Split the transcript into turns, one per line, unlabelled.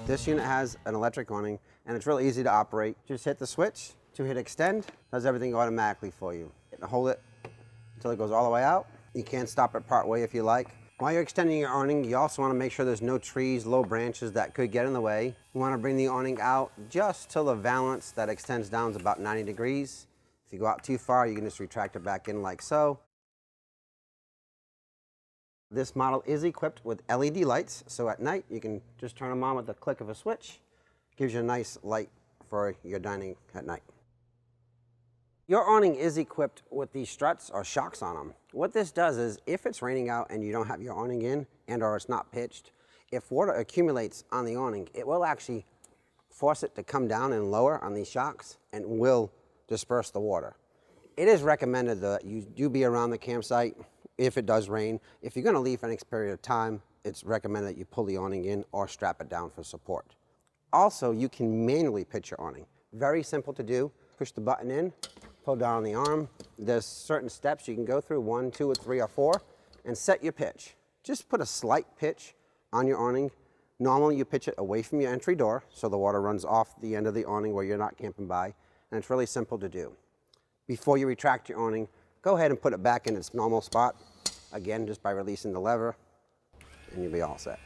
This unit has an electric awning and it's really easy to operate. Just hit the switch to hit extend, does everything automatically for you. Hold it until it goes all the way out. You can stop it part way if you like. While you're extending your awning, you also want to make sure there's no trees, low branches that could get in the way. You want to bring the awning out just till the valance that extends down is about 90 degrees. If you go out too far, you can just retract it back in like so. This model is equipped with LED lights, so at night you can just turn them on with the click of a switch. Gives you a nice light for your dining at night. Your awning is equipped with these struts or shocks on them. What this does is, if it's raining out and you don't have your awning in and or it's not pitched, if water accumulates on the awning, it will actually force it to come down and lower on these shocks and will disperse the water. It is recommended that you do be around the campsite if it does rain. If you're going to leave for an X period of time, it's recommended that you pull the awning in or strap it down for support. Also, you can manually pitch your awning. Very simple to do. Push the button in, pull down on the arm. There's certain steps you can go through, 1, 2, or 3, or 4, and set your pitch. Just put a slight pitch on your awning. Normally you pitch it away from your entry door so the water runs off the end of the awning where you're not camping by, and it's really simple to do. Before you retract your awning, go ahead and put it back in its normal spot, again just by releasing the lever, and you'll be all set.